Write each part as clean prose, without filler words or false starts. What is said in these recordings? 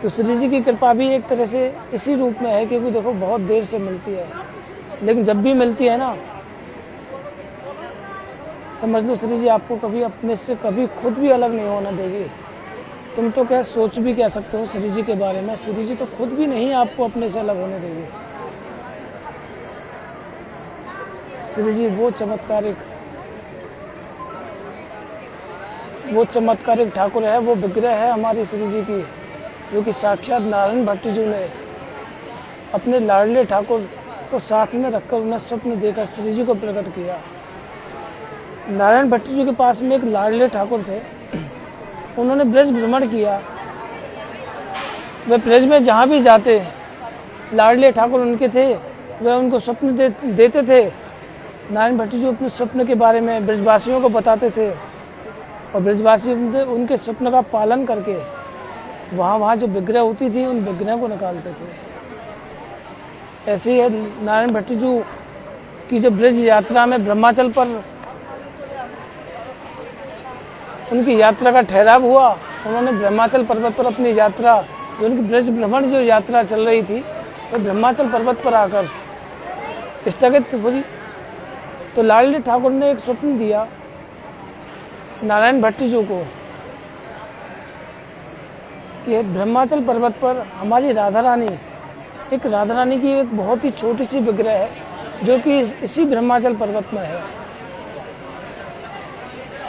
तो श्री जी की कृपा भी एक तरह से इसी रूप में है, क्योंकि देखो बहुत देर से मिलती है, लेकिन जब भी मिलती है ना, समझ लो श्री जी आपको कभी अपने से कभी खुद भी अलग नहीं होना देगी। तुम तो क्या सोच भी क्या सकते हो श्री जी के बारे में, श्री जी तो खुद भी नहीं आपको अपने से अलग होने देगी। श्री जी वो चमत्कारिक ठाकुर है, वो विग्रह है हमारी श्री जी की, जो कि साक्षात नारायण भट्ट जी ने अपने लाडले ठाकुर को साथ में रखकर उन्हें स्वप्न देकर श्री जी को प्रकट किया। नारायण भट्ट जी के पास में एक लाडले ठाकुर थे, उन्होंने ब्रज भ्रमण किया। वे ब्रज में जहाँ भी जाते, लाडले ठाकुर उनके थे, वे उनको स्वप्न देते थे। नारायण भट्ट जी अपने स्वप्न के बारे में ब्रजवासियों को बताते थे, और ब्रजवासी उनके स्वप्न का पालन करके वहाँ जो विग्रह होती थी उन विग्रह को निकालते थे। ऐसे ही है नारायण भट्ट जी की जो ब्रज यात्रा में ब्रह्माचल पर उनकी यात्रा का ठहराव हुआ, उन्होंने ब्रह्माचल पर्वत पर अपनी यात्रा, जो उनकी ब्रज भ्रमण जो यात्रा चल रही थी, वो ब्रह्माचल पर्वत पर आकर स्थगित हुई। तो लाडले ठाकुर ने एक स्वप्न दिया नारायण भट्ट जी को कि ब्रह्माचल पर्वत पर हमारी राधा रानी की एक बहुत ही छोटी सी विग्रह है, जो कि इसी ब्रह्माचल पर्वत में है।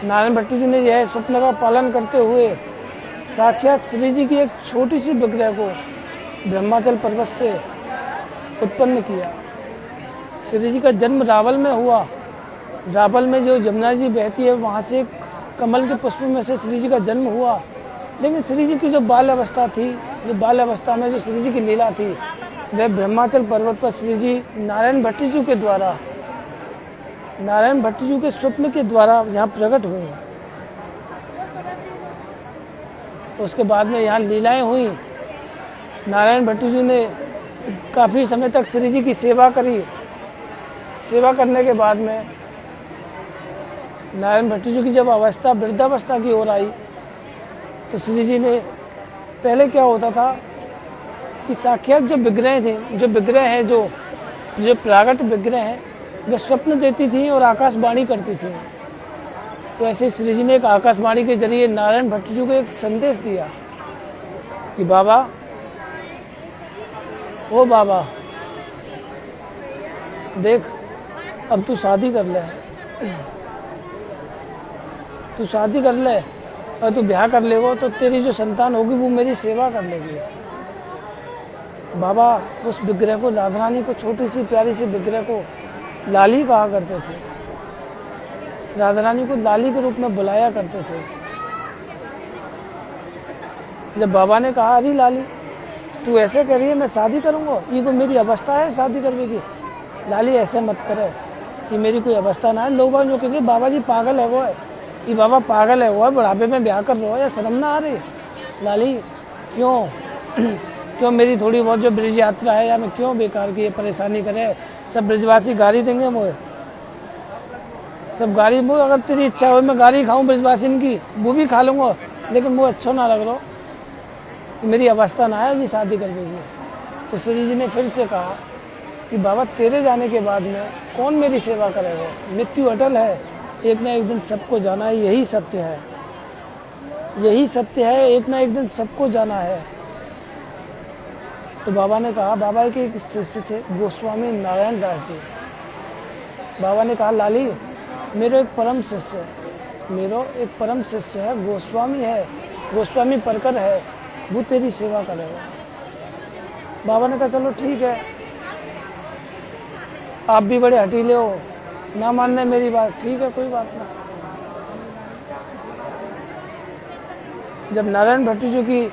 नारायण भट्ट जी ने यह स्वप्न का पालन करते हुए साक्षात श्री जी की एक छोटी सी विग्रह को ब्रह्माचल पर्वत से उत्पन्न किया। श्री जी का जन्म रावल में हुआ। रावल में जो यमुना जी बहती है, वहाँ से कमल के पुष्प में से श्री जी का जन्म हुआ। लेकिन श्री जी की जो बाल अवस्था थी, जो बाल अवस्था में जो श्री जी की लीला थी, वह ब्रह्माचल पर्वत पर श्री जी नारायण भट्ट जी के द्वारा, नारायण भट्ट जी के स्वप्न के द्वारा यहाँ प्रकट हुई। उसके बाद में यहाँ लीलाएं हुई। नारायण भट्ट जी ने काफ़ी समय तक श्री जी की सेवा करी। सेवा करने के बाद में नारायण भट्ट जी की जब अवस्था वृद्धावस्था की ओर आई, तो श्री जी ने, पहले क्या होता था कि साक्षात जो विग्रह हैं, जो प्रागट विग्रह हैं, वे स्वप्न देती थी और आकाशवाणी करती थी। तो ऐसे श्री जी ने एक आकाशवाणी के जरिए नारायण भट्ट जी को एक संदेश दिया कि बाबा, ओ बाबा, देख अब तू शादी कर ले, और तू ब्याह कर लेगो तो तेरी जो संतान होगी वो मेरी सेवा कर लेगी। बाबा उस विग्रह को, राधा रानी को, छोटी सी प्यारी सी विग्रह को लाली कहा करते थे। राधा रानी को लाली के रूप में बुलाया करते थे। जब बाबा ने कहा, अरे लाली तू ऐसे कह रही है, मैं शादी करूँगा, ये कोई मेरी अवस्था है शादी करने की? लाली ऐसे मत करे, ये मेरी कोई अवस्था ना है। लोग जो कहेंगे बाबा जी पागल है, वो है, ये बाबा पागल है, वो है, बुढ़ापे में ब्याह कर रहे हो, या शर्म ना आ रही? लाली क्यों मेरी थोड़ी बहुत जो ब्रज यात्रा है, या मैं क्यों बेकार की ये परेशानी करे? सब ब्रजवासी गाली देंगे मुझे, सब गाली, मुझे अगर तेरी इच्छा हो मैं गाली खाऊं ब्रजवासिन की, वो भी खा लूँगा, लेकिन मुझे अच्छा ना लग रहा, मेरी अवस्था ना है जी शादी कर देगी। तो श्री जी ने फिर से कहा कि बाबा तेरे जाने के बाद में कौन मेरी सेवा करेगा? मृत्यु अटल है, एक ना एक दिन सबको जाना है, यही सत्य है, एक ना एक दिन सबको जाना है। तो बाबा ने कहा, बाबा के एक शिष्य थे गोस्वामी नारायण दास जी। बाबा ने कहा, लाली मेरा एक परम शिष्य है, गोस्वामी परकर है, वो तेरी सेवा करेगा। बाबा ने कहा चलो ठीक है, आप भी बड़े हटीले हो, ना मानने मेरी बात, ठीक है कोई बात नहीं। जब नारायण भट्ट जी की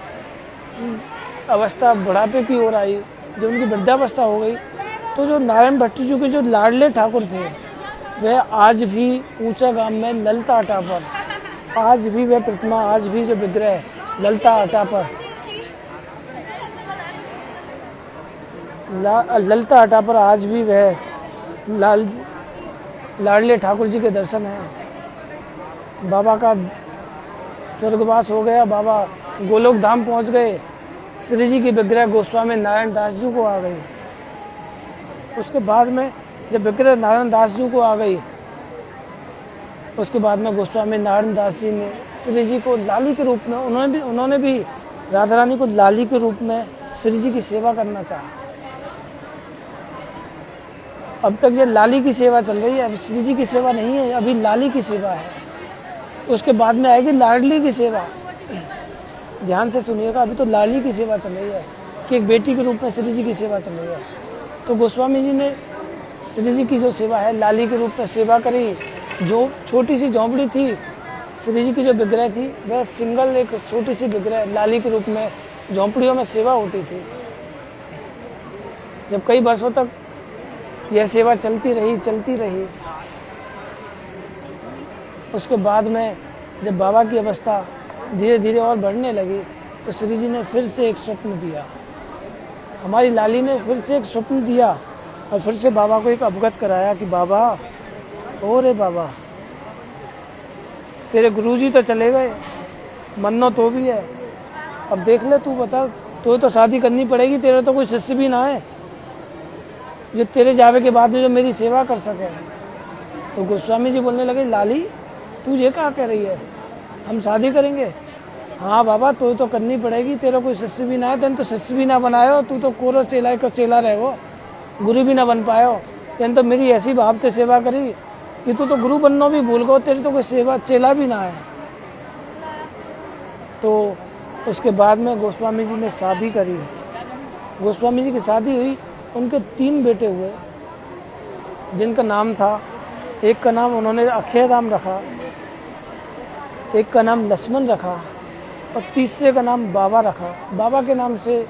अवस्था बुढ़ापे की ओर आई, जब उनकी वृद्धावस्था हो गई, तो जो नारायण भट्ट जी के जो लाडले ठाकुर थे, वह आज भी ऊंचा गांव में ललता अटा पर, आज भी वह प्रतिमा, आज भी जो विग्रह ललता अटा पर, आज भी वह लाडले ठाकुर जी के दर्शन हैं। बाबा का स्वर्गवास हो गया, बाबा गोलोक धाम पहुंच गए, श्री जी की विग्रह गोस्वामी नारायण दास जी को आ गई। उसके बाद में जब विग्रह नारायण दास जी को आ गई, उसके बाद में गोस्वामी नारायण दास जी ने श्री जी को लाली के रूप में, उन्होंने भी राधा रानी को लाली के रूप में श्री जी की सेवा करना चाहा। अब तक ये लाली की सेवा चल रही है, अब श्री जी की सेवा नहीं है, अभी लाली की सेवा है। उसके बाद में आएगी लाडली की सेवा। ध्यान से सुनिएगा, अभी तो लाली की सेवा चल रही है कि एक बेटी के रूप में श्री जी की सेवा चल रही है। तो गोस्वामी जी ने श्री जी की जो सेवा है लाली के रूप में सेवा करी। जो छोटी सी झोंपड़ी थी, श्री जी की जो विग्रह थी वह सिंगल एक छोटी सी विग्रह लाली के रूप में झोंपड़ियों में सेवा होती थी। जब कई वर्षों तक यह सेवा चलती रही, उसके बाद में जब बाबा की अवस्था धीरे धीरे और बढ़ने लगी तो श्री जी ने फिर से एक स्वप्न दिया। हमारी लाली ने फिर से एक स्वप्न दिया और फिर से बाबा को एक अवगत कराया कि बाबा, ओ रे बाबा, तेरे गुरुजी तो चले गए, मन्नो तो भी है, अब देख ले, तू बता, तो शादी करनी पड़ेगी, तेरे तो कोई शिष्य भी ना है जो तेरे जावे के बाद में जो मेरी सेवा कर सके। तो गोस्वामी जी बोलने लगे, लाली तू ये क्या कह रही है, हम शादी करेंगे? हाँ बाबा, तो करनी पड़ेगी, तेरा कोई शिष्य भी ना है, तेन तो शिष्य भी ना बनायो, तू तो कोरो चेला को चेला रहे हो, गुरु भी ना बन पायो, तेन तो मेरी ऐसी भाव से सेवा करी कि तू तो गुरु बनना भी भूल गो, तेरी तो कोई सेवा चेला भी ना है। तो उसके बाद में गोस्वामी जी ने शादी करी। गोस्वामी जी की शादी हुई, उनके 3 बेटे हुए, जिनका नाम था, एक का नाम उन्होंने अक्षय राम रखा, एक का नाम लक्ष्मण रखा और तीसरे का नाम बाबा रखा। बाबा के नाम से,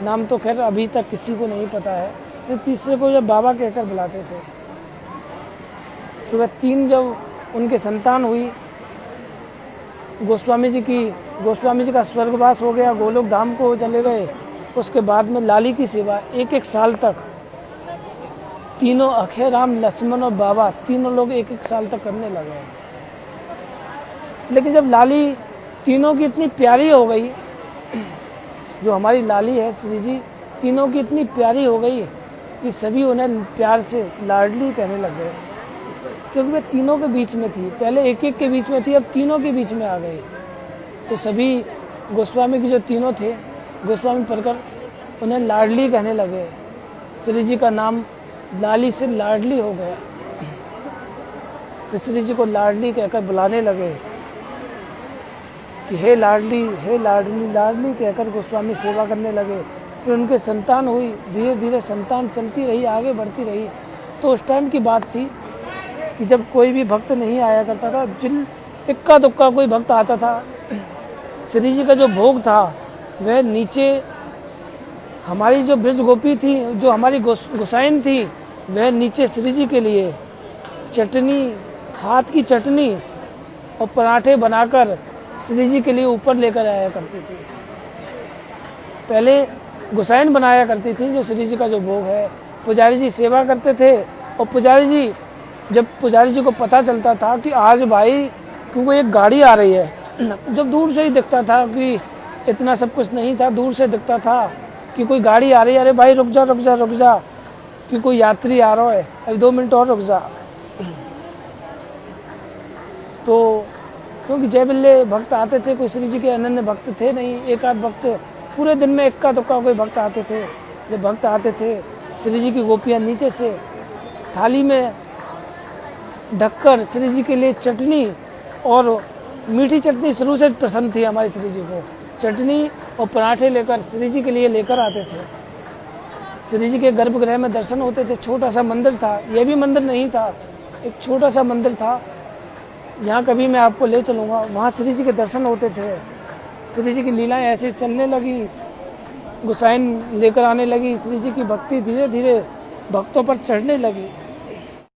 नाम तो खैर अभी तक किसी को नहीं पता है, तो तीसरे को जब बाबा कहकर बुलाते थे। तो वह 3 जब उनके संतान हुई, गोस्वामी जी का स्वर्गवास हो गया, गोलोक धाम को चले गए। उसके बाद में लाली की सेवा 1-1 साल तक तीनों, अक्षय राम, लक्ष्मण और बाबा, तीनों लोग 1-1 साल तक करने लगे। लेकिन जब लाली तीनों की इतनी प्यारी हो गई, जो हमारी लाली है श्री जी, तीनों की इतनी प्यारी हो गई कि सभी उन्हें प्यार से लाडली कहने लगे, क्योंकि वे तीनों के बीच में थी। पहले एक के बीच में थी, अब तीनों के बीच में आ गई। तो सभी गोस्वामी के जो तीनों थे, गोस्वामी पढ़कर उन्हें लाडली कहने लगे। श्री जी का नाम लाली से लाडली हो गया। तो श्री जी को लाडली कहकर बुलाने लगे कि हे लाडली, हे लाडली, लाडली कहकर गोस्वामी सेवा करने लगे। फिर उनके संतान हुई, धीरे धीरे संतान चलती रही, आगे बढ़ती रही। तो उस टाइम की बात थी कि जब कोई भी भक्त नहीं आया करता था, जिन इक्का दुक्का कोई भक्त आता था, श्री जी का जो भोग था वह नीचे, हमारी जो ब्रज गोपी थी, जो हमारी गोसाइन थी, वह नीचे श्री जी के लिए चटनी, हाथ की चटनी और पराठे बनाकर श्री जी के लिए ऊपर लेकर आया करती थी। पहले गोसाइन बनाया करती थी, जो श्री जी का जो भोग है, पुजारी जी सेवा करते थे। और पुजारी जी, जब पुजारी जी को पता चलता था कि आज भाई, क्योंकि एक गाड़ी आ रही है, जब दूर से ही दिखता था कि इतना सब कुछ नहीं था, दूर से दिखता था कि कोई गाड़ी आ रही है, अरे भाई रुक जा रुक जा रुक जा, कि कोई यात्री आ रहा है, अभी 2 मिनट और रुक जा। तो क्योंकि जय बिल्ले भक्त आते थे, कोई श्री जी के अनन्य भक्त थे नहीं, 1-8 भक्त, पूरे दिन में इक्का दुक्का कोई भक्त आते थे। जब भक्त आते थे, श्री जी की गोपियाँ नीचे से थाली में ढककर श्री जी के लिए चटनी, और मीठी चटनी शुरू से पसंद थी हमारी श्री जी को, चटनी और पराठे लेकर श्री जी के लिए लेकर आते थे। श्री जी के गर्भगृह में दर्शन होते थे। छोटा सा मंदिर था, यह भी मंदिर नहीं था, एक छोटा सा मंदिर था, यहाँ कभी मैं आपको ले चलूँगा। वहाँ श्री जी के दर्शन होते थे। श्री जी की लीलाएं ऐसे चलने लगी, गोसाइन लेकर आने लगी, श्री जी की भक्ति धीरे धीरे भक्तों पर चढ़ने लगी।